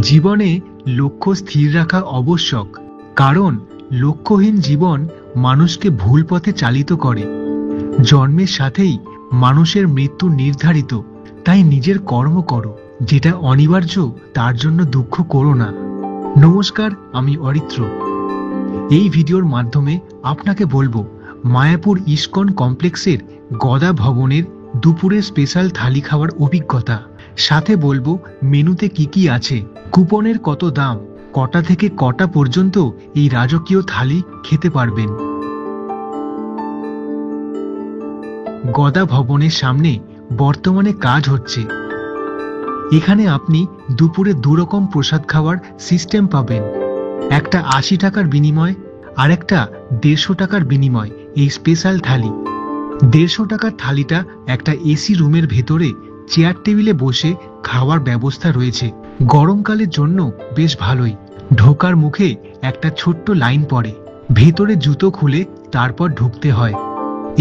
জীবনে লক্ষ্য স্থির রাখা আবশ্যক, কারণ লক্ষ্যহীন জীবন মানুষকে ভুল পথে চালিত করে। জন্মের সাথেই মানুষের মৃত্যু নির্ধারিত, তাই নিজের কর্ম করো, যেটা অনিবার্য তার জন্য দুঃখ করো না। নমস্কার, আমি অরিত্র। এই ভিডিওর মাধ্যমে আপনাকে বলবো মায়াপুর ইস্কন কমপ্লেক্সের গদা ভবনের দুপুরের স্পেশাল থালি খাওয়ার অভিজ্ঞতা। সাথে বলবো মেনুতে কি কি আছে, কুপনের কত দাম, কটা থেকে কটা পর্যন্ত এই রাজকীয় থালি খেতে পারবেন। গদা ভবনের সামনে বর্তমানে কাজ হচ্ছে। এখানে আপনি দুপুরে দুরকম প্রসাদ খাওয়ার সিস্টেম পাবেন। একটা ৮০ টাকার বিনিময় আর একটা ১৫০ টাকার বিনিময় এই স্পেশাল থালি। ১৫০ টাকার থালিটা একটা এসি রুমের ভেতরে চেয়ার টেবিলে বসে খাওয়ার ব্যবস্থা রয়েছে। গরমকালের জন্য বেশ ভালোই। ঢোকার মুখে একটা ছোট্ট লাইন পড়ে, ভেতরে জুতো খুলে তারপর ঢুকতে হয়।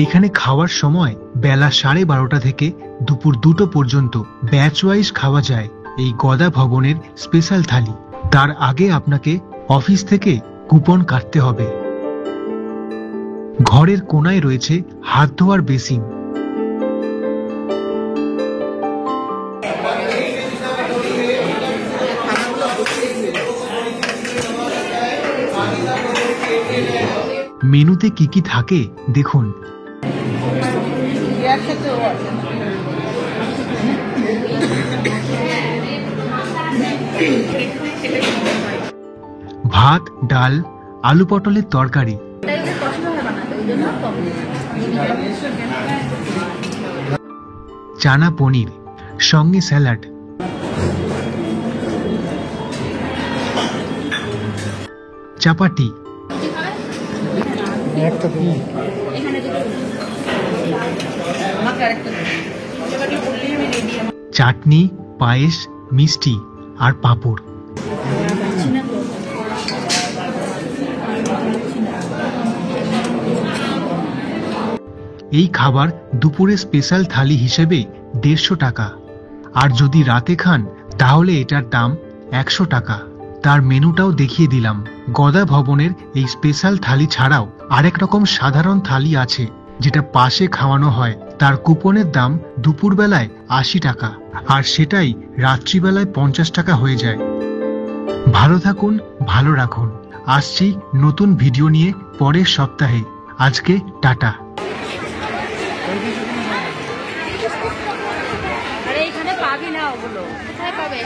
এখানে খাওয়ার সময় বেলা 12:30 থেকে দুপুর 2টো পর্যন্ত ব্যাচ ওয়াইজ খাওয়া যায় এই গদা ভবনের স্পেশাল থালি। তার আগে আপনাকে অফিস থেকে কুপন কাটতে হবে। ঘরের কোনায় রয়েছে হাত ধোয়ার বেসিন। মেনুতে কি কি থাকে দেখুন। ভাত, ডাল, আলু পটলের তরকারি, চানা পনির, সঙ্গে স্যালাড, চাপাটি, চাটনি, পায়েস, মিষ্টি আর পাঁপড়। এই খাবার দুপুরে স্পেশাল থালি হিসেবে ১৫০ টাকা, আর যদি রাতে খান তাহলে এটার দাম ১০০ টাকা। তার মেনুটাও দেখিয়ে দিলাম। গদা ভবনের এই স্পেশাল থালি ছাড়াও আরেক রকম সাধারণ থালি আছে, যেটা পাশে খাওয়ানো হয়। তার কুপনের দাম দুপুরবেলায় ৮০ টাকা, আর সেটাই রাত্রিবেলায় ৫০ টাকা হয়ে যায়। ভালো থাকুন, ভালো রাখুন। আসছি নতুন ভিডিও নিয়ে পরের সপ্তাহে। আজকে টাটা। আরে এখানে পাবি না, ওগুলো কোথায় পাবে?